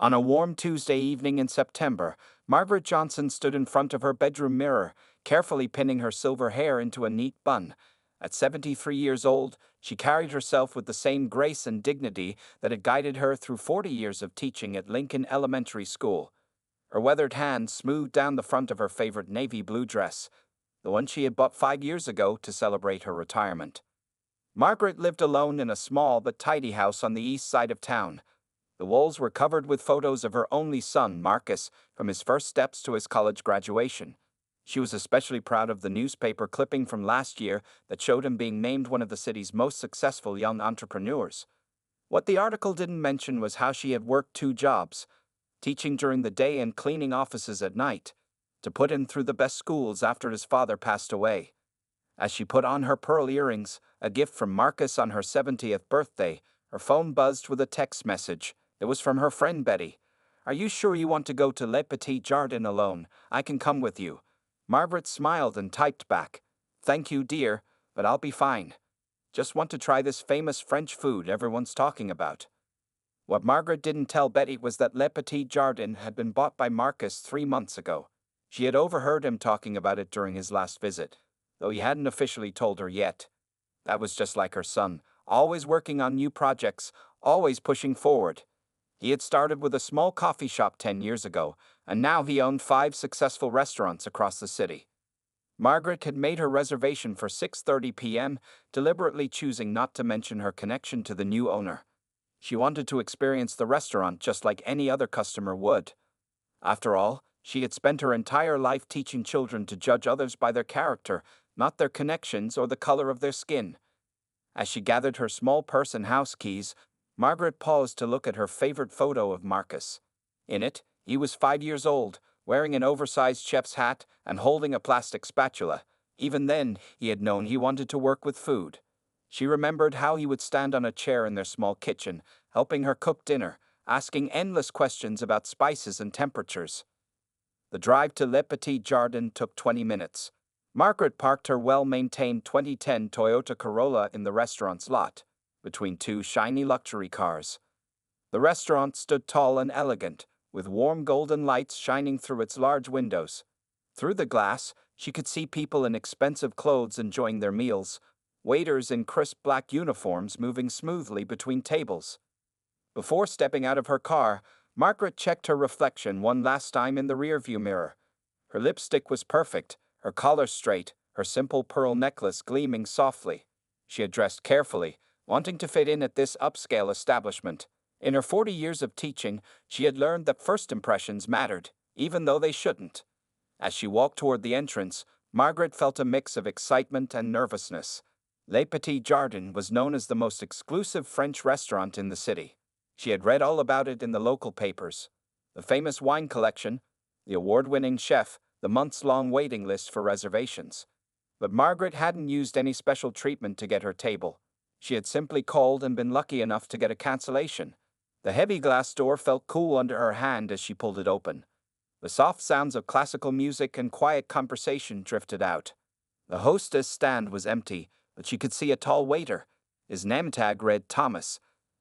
On a warm Tuesday evening in September, Margaret Johnson stood in front of her bedroom mirror, carefully pinning her silver hair into a neat bun. At 73 years old, she carried herself with the same grace and dignity that had guided her through 40 years of teaching at Lincoln Elementary School. Her weathered hand smoothed down the front of her favorite navy blue dress, the one she had bought 5 years ago to celebrate her retirement. Margaret lived alone in a small but tidy house on the east side of town. The walls were covered with photos of her only son, Marcus, from his first steps to his college graduation. She was especially proud of the newspaper clipping from last year that showed him being named one of the city's most successful young entrepreneurs. What the article didn't mention was how she had worked 2 jobs, teaching during the day and cleaning offices at night, to put him through the best schools after his father passed away. As she put on her pearl earrings, a gift from Marcus on her 70th birthday, her phone buzzed with a text message. It was from her friend Betty. "Are you sure you want to go to Le Petit Jardin alone? I can come with you." Margaret smiled and typed back, "Thank you, dear, but I'll be fine. Just want to try this famous French food everyone's talking about." What Margaret didn't tell Betty was that Le Petit Jardin had been bought by Marcus 3 months ago. She had overheard him talking about it during his last visit, though he hadn't officially told her yet. That was just like her son, always working on new projects, always pushing forward. He had started with a small coffee shop 10 years ago, and now he owned 5 successful restaurants across the city. Margaret had made her reservation for 6:30 p.m., deliberately choosing not to mention her connection to the new owner. She wanted to experience the restaurant just like any other customer would. After all, she had spent her entire life teaching children to judge others by their character, not their connections or the color of their skin. As she gathered her small purse and house keys, Margaret paused to look at her favorite photo of Marcus. In it, he was 5 years old, wearing an oversized chef's hat and holding a plastic spatula. Even then, he had known he wanted to work with food. She remembered how he would stand on a chair in their small kitchen, helping her cook dinner, asking endless questions about spices and temperatures. The drive to Le Petit Jardin took 20 minutes. Margaret parked her well-maintained 2010 Toyota Corolla in the restaurant's lot, between 2 shiny luxury cars. The restaurant stood tall and elegant, with warm golden lights shining through its large windows. Through the glass, she could see people in expensive clothes enjoying their meals, waiters in crisp black uniforms moving smoothly between tables. Before stepping out of her car, Margaret checked her reflection one last time in the rearview mirror. Her lipstick was perfect, her collar straight, her simple pearl necklace gleaming softly. She had dressed carefully, wanting to fit in at this upscale establishment. In her 40 years of teaching, she had learned that first impressions mattered, even though they shouldn't. As she walked toward the entrance, Margaret felt a mix of excitement and nervousness. Le Petit Jardin was known as the most exclusive French restaurant in the city. She had read all about it in the local papers. The famous wine collection, the award-winning chef, the months-long waiting list for reservations. But Margaret hadn't used any special treatment to get her table. She had simply called and been lucky enough to get a cancellation. The heavy glass door felt cool under her hand as she pulled it open. The soft sounds of classical music and quiet conversation drifted out. The hostess stand was empty, but she could see a tall waiter, his name tag read Thomas,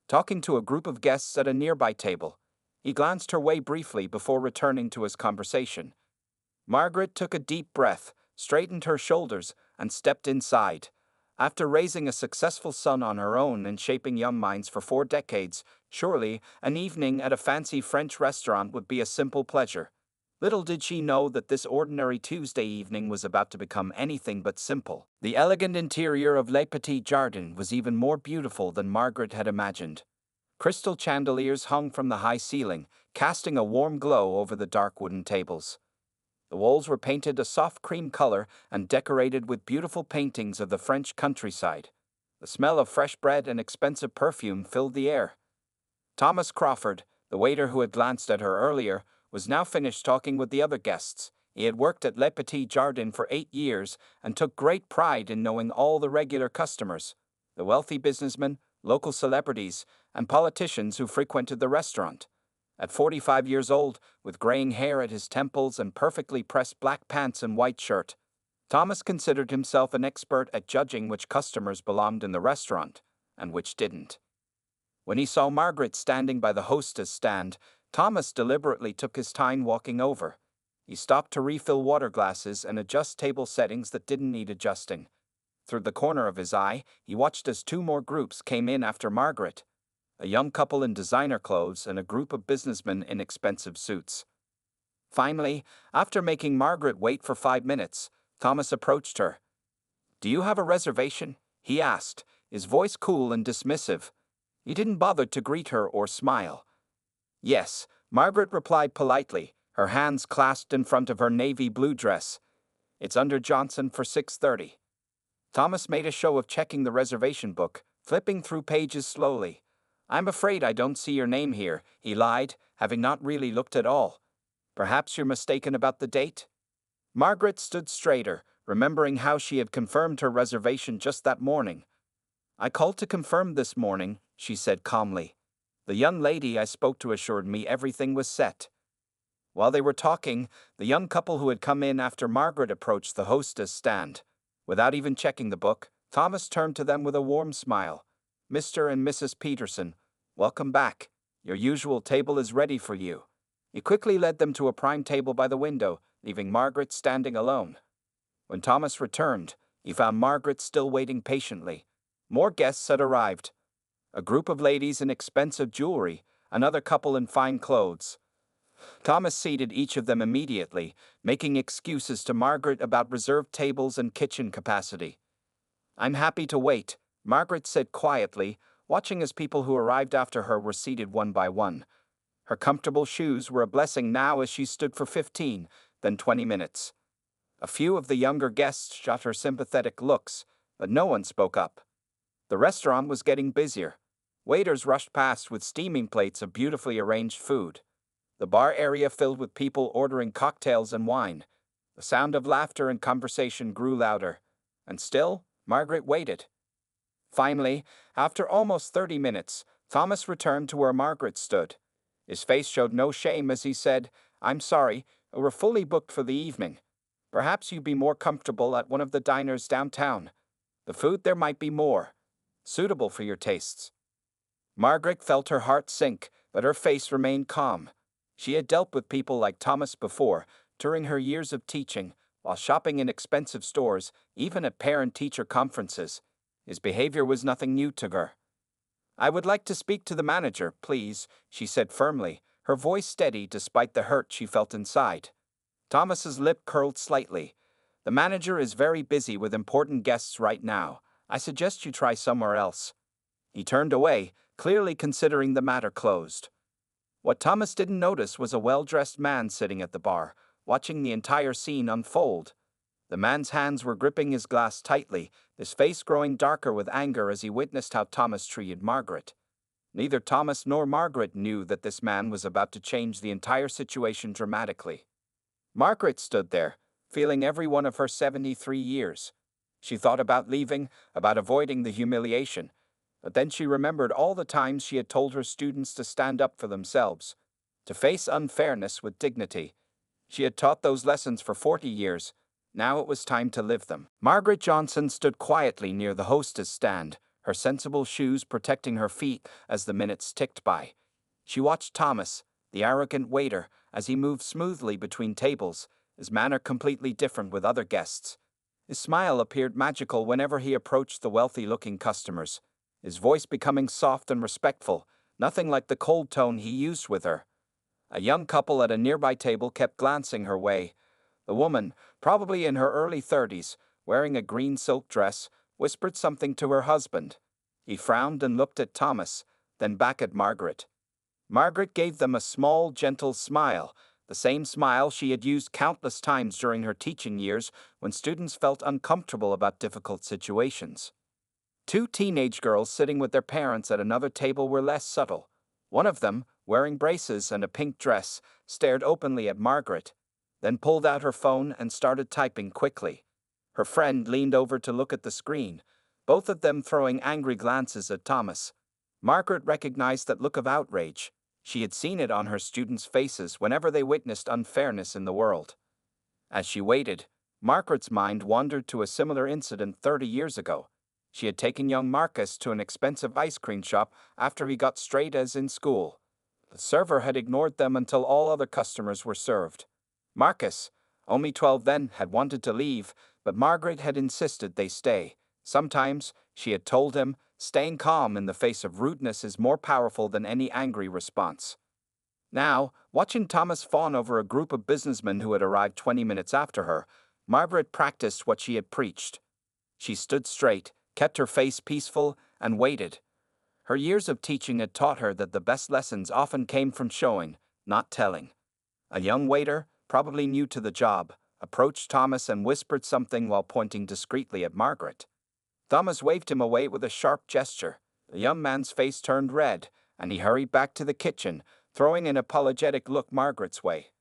talking to a group of guests at a nearby table. He glanced her way briefly before returning to his conversation. Margaret took a deep breath, straightened her shoulders, and stepped inside. After raising a successful son on her own and shaping young minds for 4 decades, surely an evening at a fancy French restaurant would be a simple pleasure. Little did she know that this ordinary Tuesday evening was about to become anything but simple. The elegant interior of Le Petit Jardin was even more beautiful than Margaret had imagined. Crystal chandeliers hung from the high ceiling, casting a warm glow over the dark wooden tables. The walls were painted a soft cream color and decorated with beautiful paintings of the French countryside. The smell of fresh bread and expensive perfume filled the air. Thomas Crawford, the waiter who had glanced at her earlier, was now finished talking with the other guests. He had worked at Le Petit Jardin for 8 years and took great pride in knowing all the regular customers, the wealthy businessmen, local celebrities, and politicians who frequented the restaurant. At 45 years old, with graying hair at his temples and perfectly pressed black pants and white shirt, Thomas considered himself an expert at judging which customers belonged in the restaurant and which didn't. When he saw Margaret standing by the hostess stand, Thomas deliberately took his time walking over. He stopped to refill water glasses and adjust table settings that didn't need adjusting. Through the corner of his eye, he watched as two more groups came in after Margaret, a young couple in designer clothes and a group of businessmen in expensive suits. Finally, after making Margaret wait for 5 minutes, Thomas approached her. "Do you have a reservation?" he asked, his voice cool and dismissive. He didn't bother to greet her or smile. "Yes," Margaret replied politely, her hands clasped in front of her navy blue dress. "It's under Johnson for 6:30. Thomas made a show of checking the reservation book, flipping through pages slowly. "I'm afraid I don't see your name here," he lied, having not really looked at all. "Perhaps you're mistaken about the date?" Margaret stood straighter, remembering how she had confirmed her reservation just that morning. "I called to confirm this morning," she said calmly. "The young lady I spoke to assured me everything was set." While they were talking, the young couple who had come in after Margaret approached the hostess stand. Without even checking the book, Thomas turned to them with a warm smile. "Mr. and Mrs. Peterson, welcome back. Your usual table is ready for you." He quickly led them to a prime table by the window, leaving Margaret standing alone. When Thomas returned, he found Margaret still waiting patiently. More guests had arrived. A group of ladies in expensive jewelry, another couple in fine clothes. Thomas seated each of them immediately, making excuses to Margaret about reserved tables and kitchen capacity. "I'm happy to wait," Margaret said quietly, watching as people who arrived after her were seated one by one. Her comfortable shoes were a blessing now as she stood for 15, then 20 minutes. A few of the younger guests shot her sympathetic looks, but no one spoke up. The restaurant was getting busier. Waiters rushed past with steaming plates of beautifully arranged food. The bar area filled with people ordering cocktails and wine. The sound of laughter and conversation grew louder. And still, Margaret waited. Finally, after almost 30 minutes, Thomas returned to where Margaret stood. His face showed no shame as he said, "I'm sorry, we're fully booked for the evening. Perhaps you'd be more comfortable at one of the diners downtown. The food there might be more suitable for your tastes." Margaret felt her heart sink, but her face remained calm. She had dealt with people like Thomas before, during her years of teaching, while shopping in expensive stores, even at parent-teacher conferences. His behavior was nothing new to her. "I would like to speak to the manager, please," she said firmly, her voice steady despite the hurt she felt inside. Thomas's lip curled slightly. "The manager is very busy with important guests right now. I suggest you try somewhere else." He turned away, clearly considering the matter closed. What Thomas didn't notice was a well-dressed man sitting at the bar, watching the entire scene unfold. The man's hands were gripping his glass tightly, his face growing darker with anger as he witnessed how Thomas treated Margaret. Neither Thomas nor Margaret knew that this man was about to change the entire situation dramatically. Margaret stood there, feeling every one of her 73 years. She thought about leaving, about avoiding the humiliation. But then she remembered all the times she had told her students to stand up for themselves, to face unfairness with dignity. She had taught those lessons for 40 years. Now it was time to live them. Margaret Johnson stood quietly near the hostess stand, her sensible shoes protecting her feet as the minutes ticked by. She watched Thomas, the arrogant waiter, as he moved smoothly between tables, his manner completely different with other guests. His smile appeared magical whenever he approached the wealthy-looking customers, his voice becoming soft and respectful, nothing like the cold tone he used with her. A young couple at a nearby table kept glancing her way. The woman, probably in her early 30s, wearing a green silk dress, whispered something to her husband. He frowned and looked at Thomas, then back at Margaret. Margaret gave them a small, gentle smile, the same smile she had used countless times during her teaching years when students felt uncomfortable about difficult situations. Two teenage girls sitting with their parents at another table were less subtle. One of them, wearing braces and a pink dress, stared openly at Margaret, then pulled out her phone and started typing quickly. Her friend leaned over to look at the screen, both of them throwing angry glances at Thomas. Margaret recognized that look of outrage. She had seen it on her students' faces whenever they witnessed unfairness in the world. As she waited, Margaret's mind wandered to a similar incident 30 years ago. She had taken young Marcus to an expensive ice cream shop after he got straight A's in school. The server had ignored them until all other customers were served. Marcus, only 12 then, had wanted to leave, but Margaret had insisted they stay. Sometimes, she had told him, staying calm in the face of rudeness is more powerful than any angry response. Now, watching Thomas fawn over a group of businessmen who had arrived 20 minutes after her, Margaret practiced what she had preached. She stood straight, kept her face peaceful, and waited. Her years of teaching had taught her that the best lessons often came from showing, not telling. A young waiter, probably new to the job, approached Thomas and whispered something while pointing discreetly at Margaret. Thomas waved him away with a sharp gesture. The young man's face turned red, and he hurried back to the kitchen, throwing an apologetic look Margaret's way.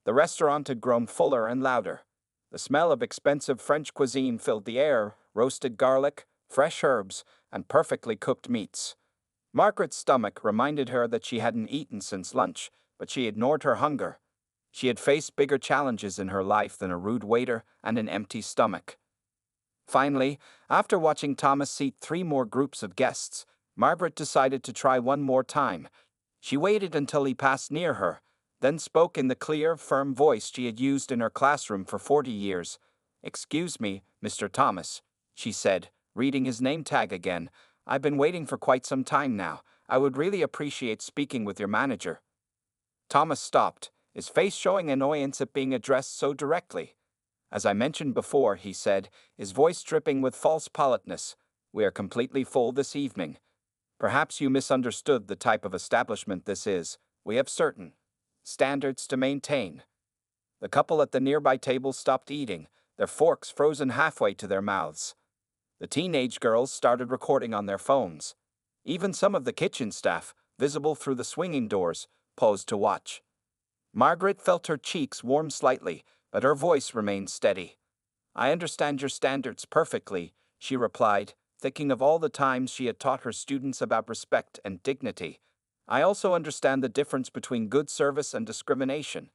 The restaurant had grown fuller and louder. The smell of expensive French cuisine filled the air, roasted garlic, fresh herbs, and perfectly cooked meats. Margaret's stomach reminded her that she hadn't eaten since lunch, but she ignored her hunger. She had faced bigger challenges in her life than a rude waiter and an empty stomach. Finally, after watching Thomas seat 3 more groups of guests, Margaret decided to try one more time. She waited until he passed near her, then spoke in the clear, firm voice she had used in her classroom for 40 years. "Excuse me, Mr. Thomas," she said, reading his name tag again. "I've been waiting for quite some time now. I would really appreciate speaking with your manager." Thomas stopped, his face showing annoyance at being addressed so directly. "As I mentioned before," he said, his voice dripping with false politeness, "we are completely full this evening. Perhaps you misunderstood the type of establishment this is. We have certain standards to maintain." The couple at the nearby table stopped eating, their forks frozen halfway to their mouths. The teenage girls started recording on their phones. Even some of the kitchen staff, visible through the swinging doors, paused to watch. Margaret felt her cheeks warm slightly, but her voice remained steady. "I understand your standards perfectly," she replied, thinking of all the times she had taught her students about respect and dignity. "I also understand the difference between good service and discrimination.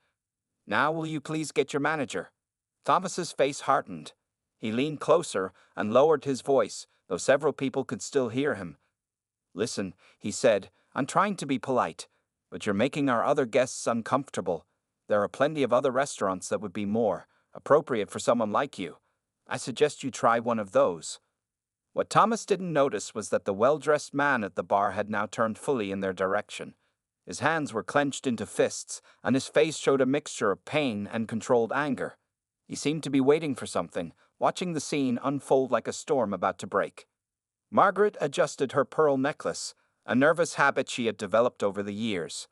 Now will you please get your manager?" Thomas's face hardened. He leaned closer and lowered his voice, though several people could still hear him. "Listen," he said, "I'm trying to be polite, but you're making our other guests uncomfortable. There are plenty of other restaurants that would be more appropriate for someone like you. I suggest you try one of those." What Thomas didn't notice was that the well-dressed man at the bar had now turned fully in their direction. His hands were clenched into fists, and his face showed a mixture of pain and controlled anger. He seemed to be waiting for something, watching the scene unfold like a storm about to break. Margaret adjusted her pearl necklace, a nervous habit she had developed over the years.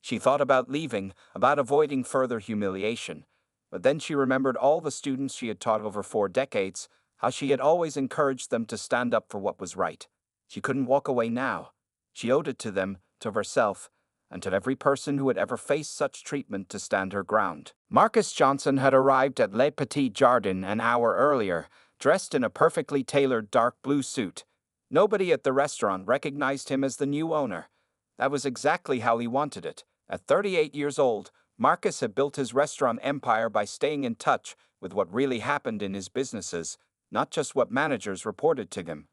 She thought about leaving, about avoiding further humiliation, but then she remembered all the students she had taught over 4 decades, how she had always encouraged them to stand up for what was right. She couldn't walk away now. She owed it to them, to herself, and to every person who had ever faced such treatment to stand her ground. Marcus Johnson had arrived at Le Petit Jardin an hour earlier, dressed in a perfectly tailored dark blue suit. Nobody at the restaurant recognized him as the new owner. That was exactly how he wanted it. At 38 years old, Marcus had built his restaurant empire by staying in touch with what really happened in his businesses, not just what managers reported to him.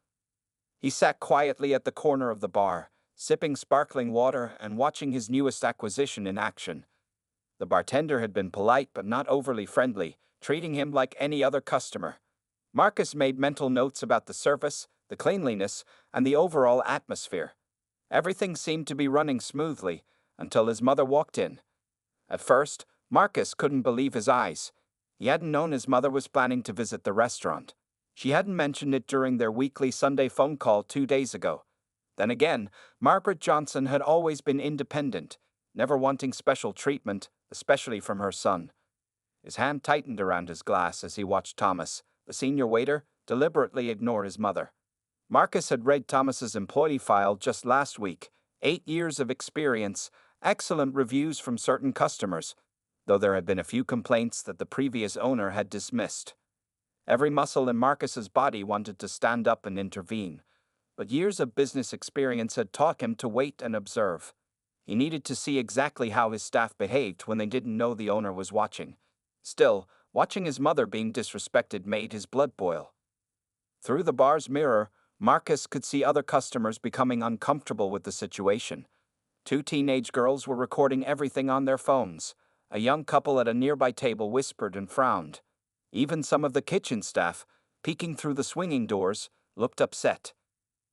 He sat quietly at the corner of the bar, sipping sparkling water and watching his newest acquisition in action. The bartender had been polite but not overly friendly, treating him like any other customer. Marcus made mental notes about the service, the cleanliness, and the overall atmosphere. Everything seemed to be running smoothly until his mother walked in. At first, Marcus couldn't believe his eyes. He hadn't known his mother was planning to visit the restaurant. She hadn't mentioned it during their weekly Sunday phone call 2 days ago. Then again, Margaret Johnson had always been independent, never wanting special treatment, especially from her son. His hand tightened around his glass as he watched Thomas, the senior waiter, deliberately ignore his mother. Marcus had read Thomas's employee file just last week. 8 years of experience, excellent reviews from certain customers, though there had been a few complaints that the previous owner had dismissed. Every muscle in Marcus's body wanted to stand up and intervene, but years of business experience had taught him to wait and observe. He needed to see exactly how his staff behaved when they didn't know the owner was watching. Still, watching his mother being disrespected made his blood boil. Through the bar's mirror, Marcus could see other customers becoming uncomfortable with the situation. Two teenage girls were recording everything on their phones. A young couple at a nearby table whispered and frowned. Even some of the kitchen staff, peeking through the swinging doors, looked upset.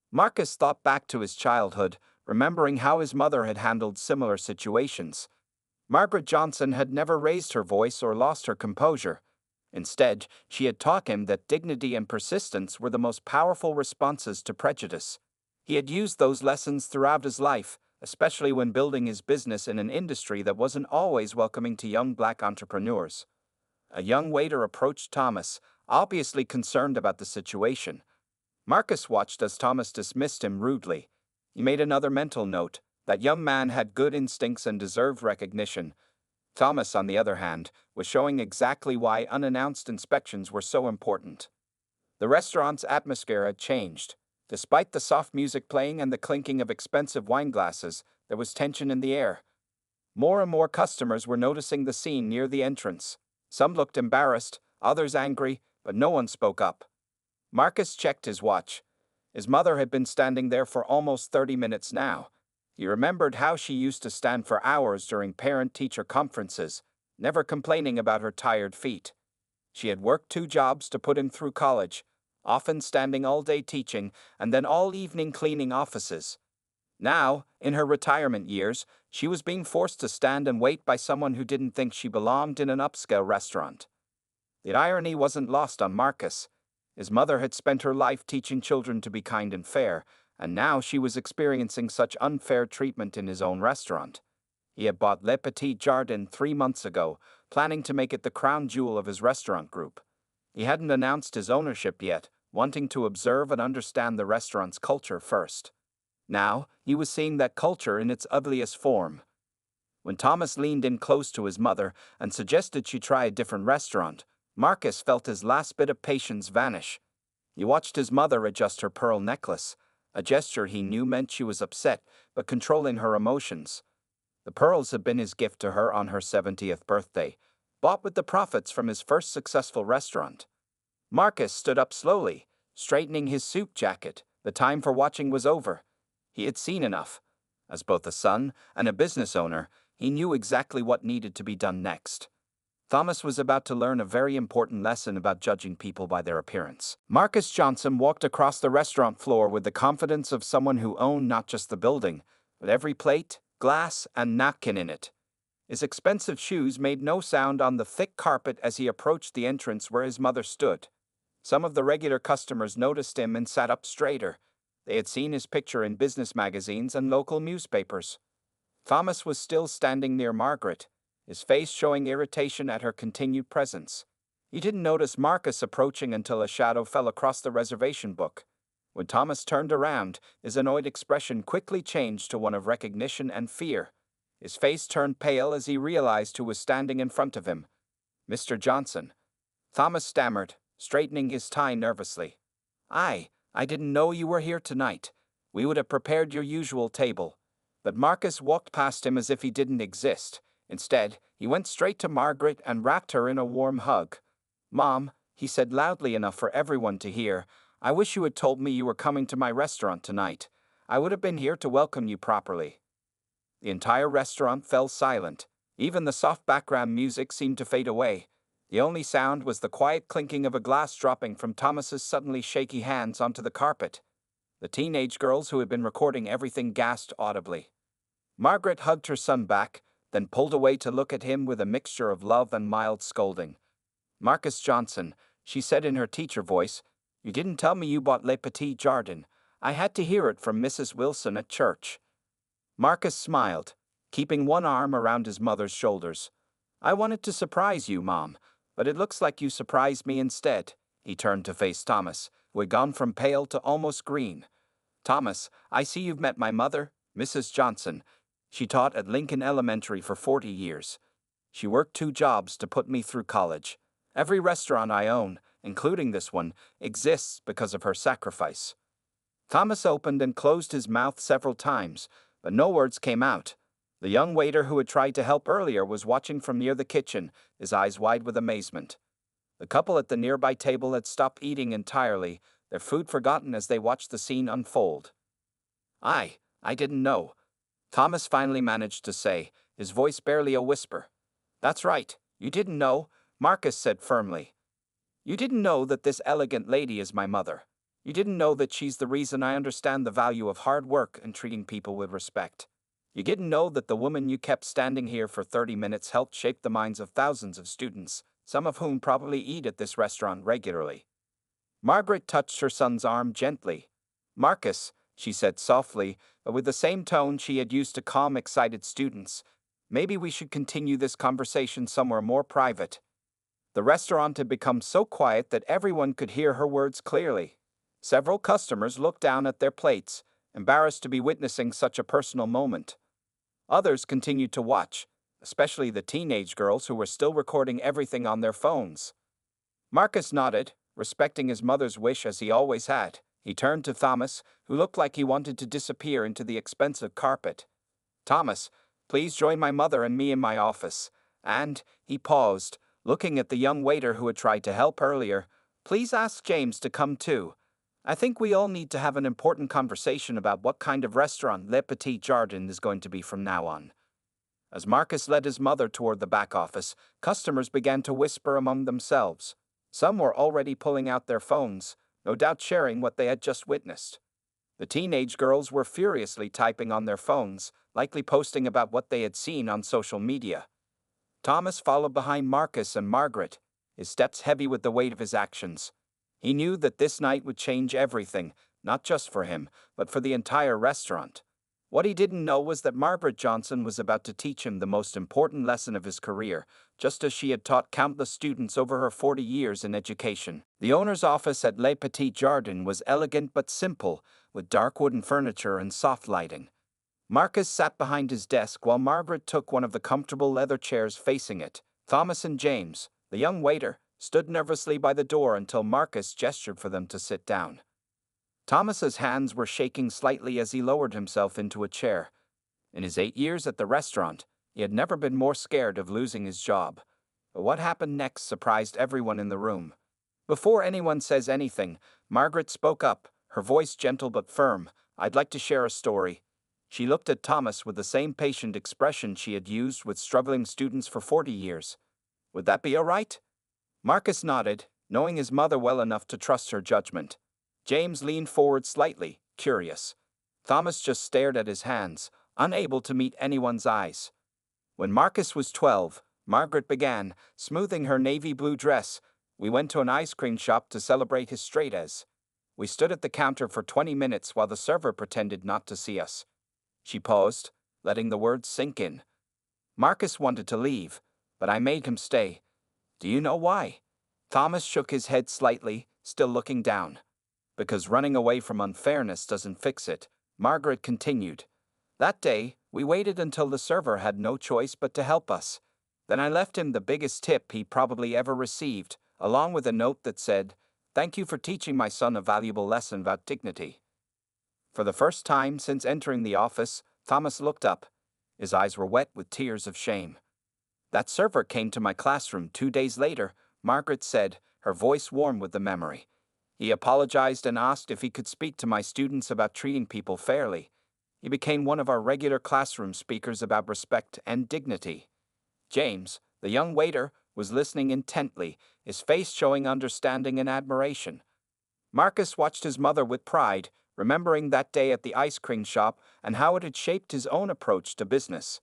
Marcus thought back to his childhood, remembering how his mother had handled similar situations. Margaret Johnson had never raised her voice or lost her composure. Instead, she had taught him that dignity and persistence were the most powerful responses to prejudice. He had used those lessons throughout his life, especially when building his business in an industry that wasn't always welcoming to young black entrepreneurs. A young waiter approached Thomas, obviously concerned about the situation. Marcus watched as Thomas dismissed him rudely. He made another mental note: that young man had good instincts and deserved recognition. Thomas, on the other hand, was showing exactly why unannounced inspections were so important. The restaurant's atmosphere had changed. Despite the soft music playing and the clinking of expensive wine glasses, there was tension in the air. More and more customers were noticing the scene near the entrance. Some looked embarrassed, others angry, but no one spoke up. Marcus checked his watch. His mother had been standing there for almost 30 minutes now. He remembered how she used to stand for hours during parent-teacher conferences, never complaining about her tired feet. She had worked 2 jobs to put him through college, often standing all day teaching and then all evening cleaning offices. Now, in her retirement years, she was being forced to stand and wait by someone who didn't think she belonged in an upscale restaurant. The irony wasn't lost on Marcus. His mother had spent her life teaching children to be kind and fair, and now she was experiencing such unfair treatment in his own restaurant. He had bought Le Petit Jardin 3 months ago, planning to make it the crown jewel of his restaurant group. He hadn't announced his ownership yet, wanting to observe and understand the restaurant's culture first. Now, he was seeing that culture in its ugliest form. When Thomas leaned in close to his mother and suggested she try a different restaurant, Marcus felt his last bit of patience vanish. He watched his mother adjust her pearl necklace, a gesture he knew meant she was upset, but controlling her emotions. The pearls had been his gift to her on her 70th birthday, bought with the profits from his first successful restaurant. Marcus stood up slowly, straightening his suit jacket. The time for watching was over. He had seen enough. As both a son and a business owner, he knew exactly what needed to be done next. Thomas was about to learn a very important lesson about judging people by their appearance. Marcus Johnson walked across the restaurant floor with the confidence of someone who owned not just the building, but every plate, glass, and napkin in it. His expensive shoes made no sound on the thick carpet as he approached the entrance where his mother stood. Some of the regular customers noticed him and sat up straighter. They had seen his picture in business magazines and local newspapers. Thomas was still standing near Margaret, his face showing irritation at her continued presence. He didn't notice Marcus approaching until a shadow fell across the reservation book. When Thomas turned around, his annoyed expression quickly changed to one of recognition and fear. His face turned pale as he realized who was standing in front of him. Mr. Johnson. Thomas stammered, straightening his tie nervously. I didn't know you were here tonight. We would have prepared your usual table. But Marcus walked past him as if he didn't exist. Instead, he went straight to Margaret and wrapped her in a warm hug. "Mom," he said loudly enough for everyone to hear, "I wish you had told me you were coming to my restaurant tonight. I would have been here to welcome you properly." The entire restaurant fell silent. Even the soft background music seemed to fade away. The only sound was the quiet clinking of a glass dropping from Thomas's suddenly shaky hands onto the carpet. The teenage girls who had been recording everything gasped audibly. Margaret hugged her son back, then pulled away to look at him with a mixture of love and mild scolding. "Marcus Johnson," she said in her teacher voice, "you didn't tell me you bought Le Petit Jardin. I had to hear it from Mrs. Wilson at church." Marcus smiled, keeping one arm around his mother's shoulders. "I wanted to surprise you, Mom, but it looks like you surprised me instead." He turned to face Thomas, who had gone from pale to almost green. "Thomas, I see you've met my mother, Mrs. Johnson. She taught at Lincoln Elementary for 40 years. She worked 2 jobs to put me through college. Every restaurant I own, including this one, exists because of her sacrifice." Thomas opened and closed his mouth several times, but no words came out. The young waiter who had tried to help earlier was watching from near the kitchen, his eyes wide with amazement. The couple at the nearby table had stopped eating entirely, their food forgotten as they watched the scene unfold. I didn't know." Thomas finally managed to say, his voice barely a whisper. "That's right, you didn't know," Marcus said firmly. "You didn't know that this elegant lady is my mother. You didn't know that she's the reason I understand the value of hard work and treating people with respect. You didn't know that the woman you kept standing here for 30 minutes helped shape the minds of thousands of students, some of whom probably eat at this restaurant regularly." Margaret touched her son's arm gently. "Marcus," she said softly, but with the same tone she had used to calm excited students, "maybe we should continue this conversation somewhere more private." The restaurant had become so quiet that everyone could hear her words clearly. Several customers looked down at their plates, embarrassed to be witnessing such a personal moment. Others continued to watch, especially the teenage girls who were still recording everything on their phones. Marcus nodded, respecting his mother's wish as he always had. He turned to Thomas, who looked like he wanted to disappear into the expensive carpet. "Thomas, please join my mother and me in my office. And," he paused, looking at the young waiter who had tried to help earlier, "please ask James to come too. I think we all need to have an important conversation about what kind of restaurant Le Petit Jardin is going to be from now on." As Marcus led his mother toward the back office, customers began to whisper among themselves. Some were already pulling out their phones, no doubt sharing what they had just witnessed. The teenage girls were furiously typing on their phones, likely posting about what they had seen on social media. Thomas followed behind Marcus and Margaret, his steps heavy with the weight of his actions. He knew that this night would change everything, not just for him, but for the entire restaurant. What he didn't know was that Margaret Johnson was about to teach him the most important lesson of his career, just as she had taught countless students over her 40 years in education. The owner's office at Le Petit Jardin was elegant but simple, with dark wooden furniture and soft lighting. Marcus sat behind his desk while Margaret took one of the comfortable leather chairs facing it. Thomas and James, the young waiter, stood nervously by the door until Marcus gestured for them to sit down. Thomas's hands were shaking slightly as he lowered himself into a chair. In his 8 years at the restaurant, he had never been more scared of losing his job. But what happened next surprised everyone in the room. Before anyone says anything, Margaret spoke up, her voice gentle but firm. "I'd like to share a story." She looked at Thomas with the same patient expression she had used with struggling students for 40 years. "Would that be all right?" Marcus nodded, knowing his mother well enough to trust her judgment. James leaned forward slightly, curious. Thomas just stared at his hands, unable to meet anyone's eyes. When Marcus was 12, Margaret began, smoothing her navy blue dress. "We went to an ice cream shop to celebrate his straight A's. We stood at the counter for 20 minutes while the server pretended not to see us." She paused, letting the words sink in. "Marcus wanted to leave, but I made him stay. Do you know why?" Thomas shook his head slightly, still looking down. "Because running away from unfairness doesn't fix it," Margaret continued. "That day, we waited until the server had no choice but to help us. Then I left him the biggest tip he probably ever received, along with a note that said, 'Thank you for teaching my son a valuable lesson about dignity.'" For the first time since entering the office, Thomas looked up. His eyes were wet with tears of shame. "That server came to my classroom 2 days later," Margaret said, her voice warm with the memory. "He apologized and asked if he could speak to my students about treating people fairly. He became one of our regular classroom speakers about respect and dignity." James, the young waiter, was listening intently, his face showing understanding and admiration. Marcus watched his mother with pride, remembering that day at the ice cream shop and how it had shaped his own approach to business.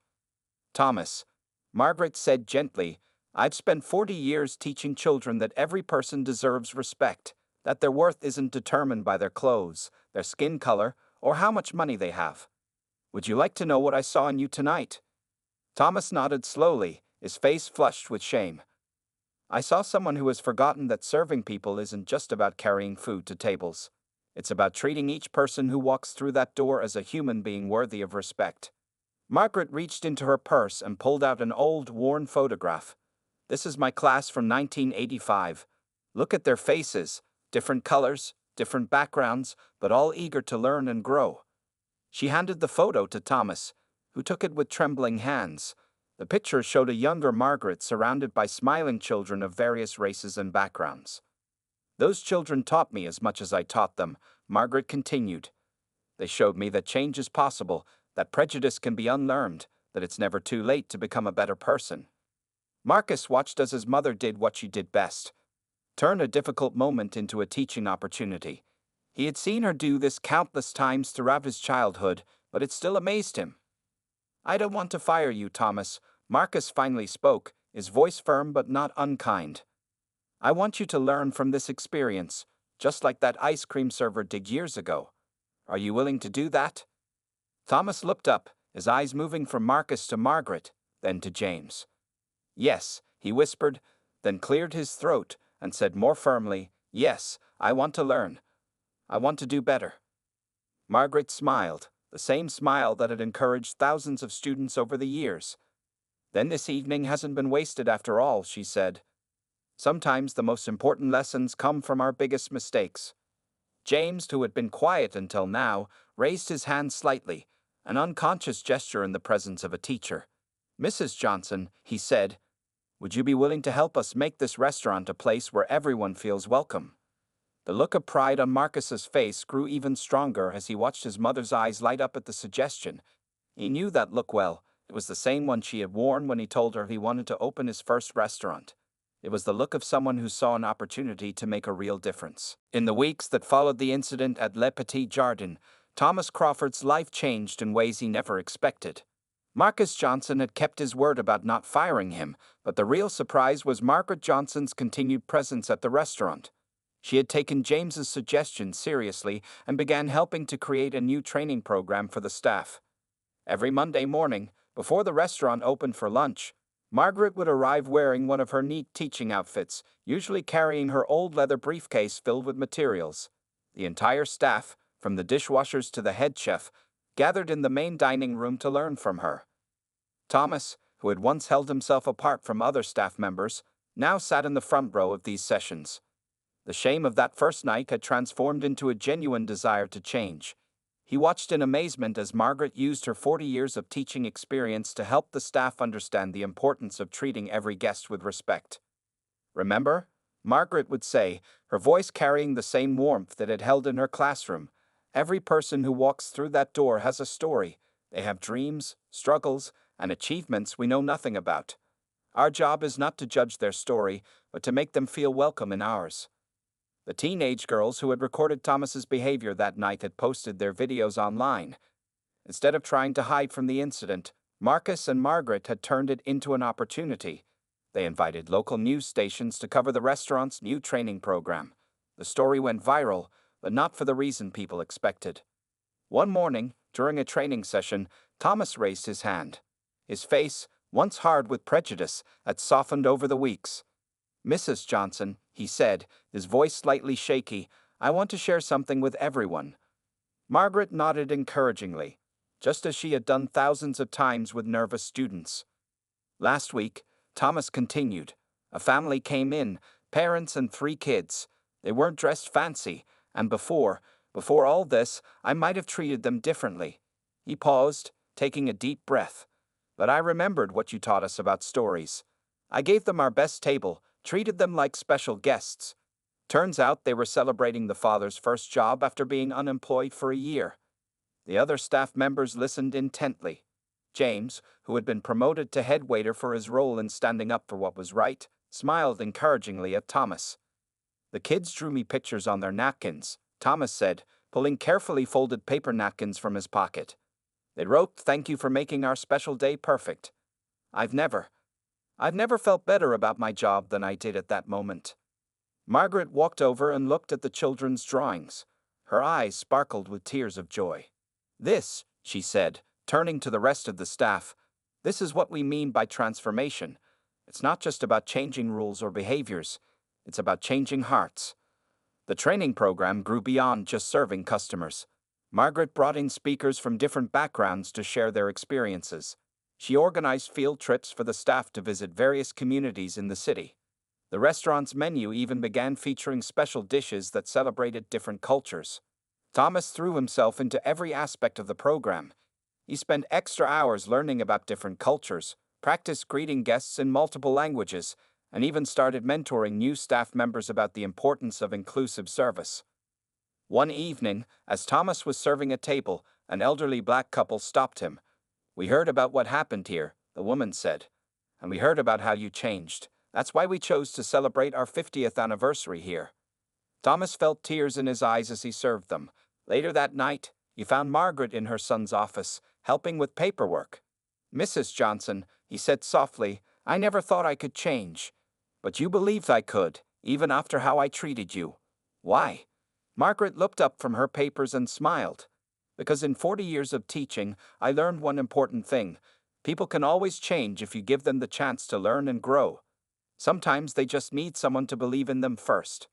"Thomas," Margaret said gently, "I've spent 40 years teaching children that every person deserves respect, that their worth isn't determined by their clothes, their skin color, or how much money they have. Would you like to know what I saw in you tonight?" Thomas nodded slowly, his face flushed with shame. "I saw someone who has forgotten that serving people isn't just about carrying food to tables. It's about treating each person who walks through that door as a human being worthy of respect." Margaret reached into her purse and pulled out an old, worn photograph. "This is my class from 1985. Look at their faces. Different colors, different backgrounds, but all eager to learn and grow." She handed the photo to Thomas, who took it with trembling hands. The picture showed a younger Margaret surrounded by smiling children of various races and backgrounds. "Those children taught me as much as I taught them," Margaret continued. "They showed me that change is possible, that prejudice can be unlearned, that it's never too late to become a better person. Marcus watched as his mother did what she did best: turn a difficult moment into a teaching opportunity. He had seen her do this countless times throughout his childhood, but it still amazed him. "I don't want to fire you, Thomas," Marcus finally spoke, his voice firm but not unkind. "I want you to learn from this experience, just like that ice cream server did years ago. Are you willing to do that?" Thomas looked up, his eyes moving from Marcus to Margaret, then to James. "Yes," he whispered, then cleared his throat and said more firmly, "Yes, I want to learn. I want to do better." Margaret smiled, the same smile that had encouraged thousands of students over the years. "Then this evening hasn't been wasted after all," she said. "Sometimes the most important lessons come from our biggest mistakes." James, who had been quiet until now, raised his hand slightly, an unconscious gesture in the presence of a teacher. "Mrs. Johnson," he said, "would you be willing to help us make this restaurant a place where everyone feels welcome?" The look of pride on Marcus's face grew even stronger as he watched his mother's eyes light up at the suggestion. He knew that look well. It was the same one she had worn when he told her he wanted to open his first restaurant. It was the look of someone who saw an opportunity to make a real difference. In the weeks that followed the incident at Le Petit Jardin, Thomas Crawford's life changed in ways he never expected. Marcus Johnson had kept his word about not firing him, but the real surprise was Margaret Johnson's continued presence at the restaurant. She had taken James's suggestion seriously and began helping to create a new training program for the staff. Every Monday morning, before the restaurant opened for lunch, Margaret would arrive wearing one of her neat teaching outfits, usually carrying her old leather briefcase filled with materials. The entire staff, from the dishwashers to the head chef, gathered in the main dining room to learn from her. Thomas, who had once held himself apart from other staff members, now sat in the front row of these sessions. The shame of that first night had transformed into a genuine desire to change. He watched in amazement as Margaret used her 40 years of teaching experience to help the staff understand the importance of treating every guest with respect. "Remember?" Margaret would say, her voice carrying the same warmth that it held in her classroom. "Every person who walks through that door has a story. They have dreams, struggles, and achievements we know nothing about. Our job is not to judge their story, but to make them feel welcome in ours." The teenage girls who had recorded Thomas's behavior that night had posted their videos online. Instead of trying to hide from the incident, Marcus and Margaret had turned it into an opportunity. They invited local news stations to cover the restaurant's new training program. The story went viral, but not for the reason people expected. One morning, during a training session, Thomas raised his hand. His face, once hard with prejudice, had softened over the weeks. "Mrs. Johnson," he said, his voice slightly shaky, "I want to share something with everyone." Margaret nodded encouragingly, just as she had done thousands of times with nervous students. "Last week," Thomas continued, "a family came in, parents and 3 kids. They weren't dressed fancy, and before all this, I might have treated them differently." He paused, taking a deep breath. "But I remembered what you taught us about stories. I gave them our best table, treated them like special guests. Turns out they were celebrating the father's first job after being unemployed for a year." The other staff members listened intently. James, who had been promoted to head waiter for his role in standing up for what was right, smiled encouragingly at Thomas. "The kids drew me pictures on their napkins," Thomas said, pulling carefully folded paper napkins from his pocket. "They wrote, 'Thank you for making our special day perfect.' I've never felt better about my job than I did at that moment." Margaret walked over and looked at the children's drawings. Her eyes sparkled with tears of joy. "This," she said, turning to the rest of the staff, "this is what we mean by transformation. It's not just about changing rules or behaviors. It's about changing hearts." The training program grew beyond just serving customers. Margaret brought in speakers from different backgrounds to share their experiences. She organized field trips for the staff to visit various communities in the city. The restaurant's menu even began featuring special dishes that celebrated different cultures. Thomas threw himself into every aspect of the program. He spent extra hours learning about different cultures, practiced greeting guests in multiple languages, and even started mentoring new staff members about the importance of inclusive service. One evening, as Thomas was serving at table, an elderly black couple stopped him. "We heard about what happened here," the woman said. "And we heard about how you changed. That's why we chose to celebrate our 50th anniversary here." Thomas felt tears in his eyes as he served them. Later that night, he found Margaret in her son's office, helping with paperwork. "Mrs. Johnson," he said softly, "I never thought I could change. But you believed I could, even after how I treated you. Why?" Margaret looked up from her papers and smiled. "Because in 40 years of teaching, I learned one important thing. People can always change if you give them the chance to learn and grow. Sometimes they just need someone to believe in them first."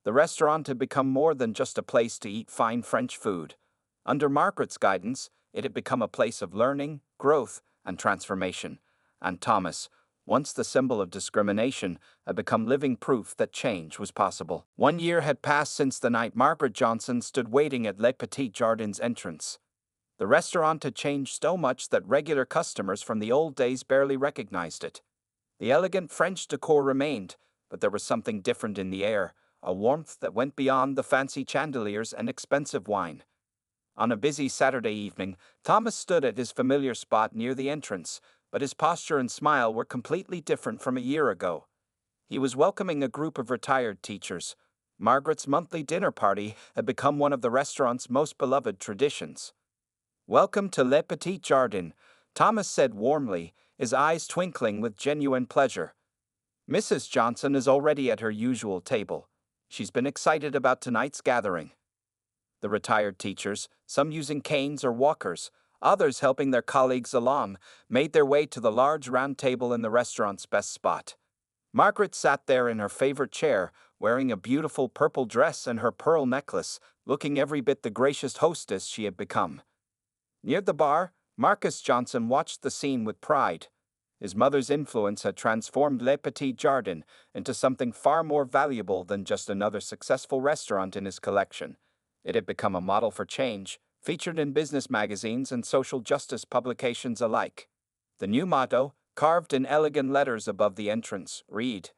The restaurant had become more than just a place to eat fine French food. Under Margaret's guidance, it had become a place of learning, growth, and transformation. And Thomas, once the symbol of discrimination, had become living proof that change was possible. 1 year had passed since the night Margaret Johnson stood waiting at Le Petit Jardin's entrance. The restaurant had changed so much that regular customers from the old days barely recognized it. The elegant French decor remained, but there was something different in the air, a warmth that went beyond the fancy chandeliers and expensive wine. On a busy Saturday evening, Thomas stood at his familiar spot near the entrance, but his posture and smile were completely different from a year ago. He was welcoming a group of retired teachers. Margaret's monthly dinner party had become one of the restaurant's most beloved traditions. "Welcome to Le Petit Jardin," Thomas said warmly, his eyes twinkling with genuine pleasure. "Mrs. Johnson is already at her usual table. She's been excited about tonight's gathering." The retired teachers, some using canes or walkers, others helping their colleagues along, made their way to the large round table in the restaurant's best spot. Margaret sat there in her favorite chair, wearing a beautiful purple dress and her pearl necklace, looking every bit the gracious hostess she had become. Near the bar, Marcus Johnson watched the scene with pride. His mother's influence had transformed Le Petit Jardin into something far more valuable than just another successful restaurant in his collection. It had become a model for change, featured in business magazines and social justice publications alike. The new motto, carved in elegant letters above the entrance, read,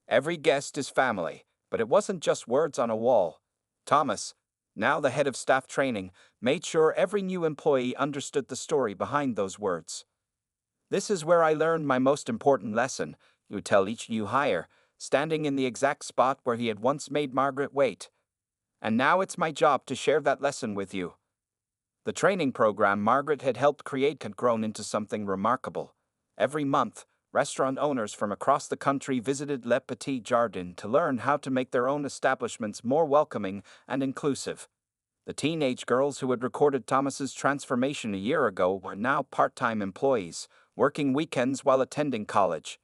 "Every guest is family," but it wasn't just words on a wall. Thomas, now the head of staff training, made sure every new employee understood the story behind those words. "This is where I learned my most important lesson," he would tell each new hire, standing in the exact spot where he had once made Margaret wait. "And now it's my job to share that lesson with you." The training program Margaret had helped create had grown into something remarkable. Every month, restaurant owners from across the country visited Le Petit Jardin to learn how to make their own establishments more welcoming and inclusive. The teenage girls who had recorded Thomas's transformation a year ago were now part-time employees, working weekends while attending college.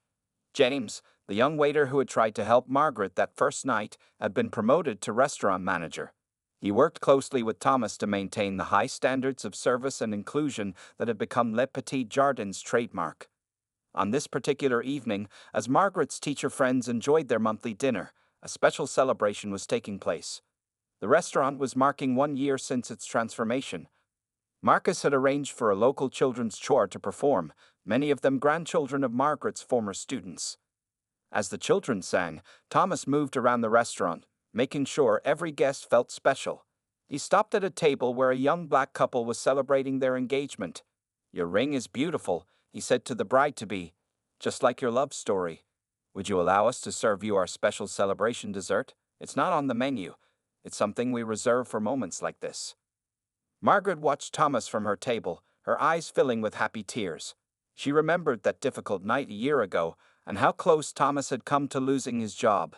James, the young waiter who had tried to help Margaret that first night, had been promoted to restaurant manager. He worked closely with Thomas to maintain the high standards of service and inclusion that had become Le Petit Jardin's trademark. On this particular evening, as Margaret's teacher friends enjoyed their monthly dinner, a special celebration was taking place. The restaurant was marking 1 year since its transformation. Marcus had arranged for a local children's choir to perform, many of them grandchildren of Margaret's former students. As the children sang, Thomas moved around the restaurant, making sure every guest felt special. He stopped at a table where a young black couple was celebrating their engagement. "Your ring is beautiful," he said to the bride-to-be, "just like your love story. Would you allow us to serve you our special celebration dessert? It's not on the menu. It's something we reserve for moments like this." Margaret watched Thomas from her table, her eyes filling with happy tears. She remembered that difficult night a year ago and how close Thomas had come to losing his job.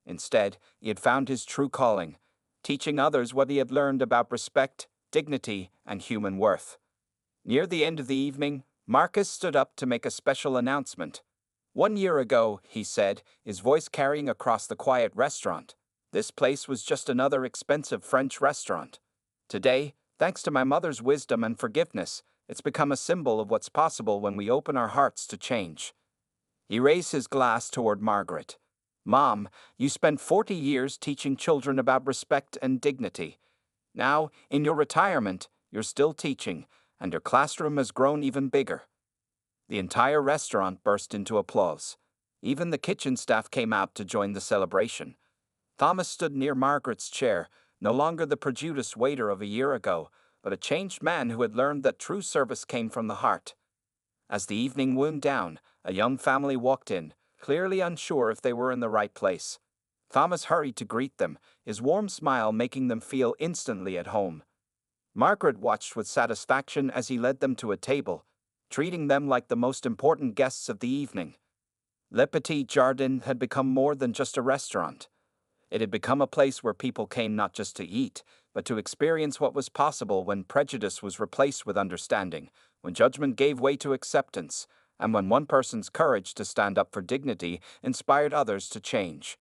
Instead, he had found his true calling, teaching others what he had learned about respect, dignity, and human worth. Near the end of the evening, Marcus stood up to make a special announcement. 1 year ago, he said, his voice carrying across the quiet restaurant, this place was just another expensive French restaurant. Today, thanks to my mother's wisdom and forgiveness, it's become a symbol of what's possible when we open our hearts to change. He raised his glass toward Margaret. "Mom, you spent 40 years teaching children about respect and dignity. Now, in your retirement, you're still teaching, and your classroom has grown even bigger." The entire restaurant burst into applause. Even the kitchen staff came out to join the celebration. Thomas stood near Margaret's chair, no longer the prejudiced waiter of a year ago, but a changed man who had learned that true service came from the heart. As the evening wound down, a young family walked in, clearly unsure if they were in the right place. Thomas hurried to greet them, his warm smile making them feel instantly at home. Margaret watched with satisfaction as he led them to a table, treating them like the most important guests of the evening. Le Petit Jardin had become more than just a restaurant. It had become a place where people came not just to eat, but to experience what was possible when prejudice was replaced with understanding, when judgment gave way to acceptance, and when one person's courage to stand up for dignity inspired others to change.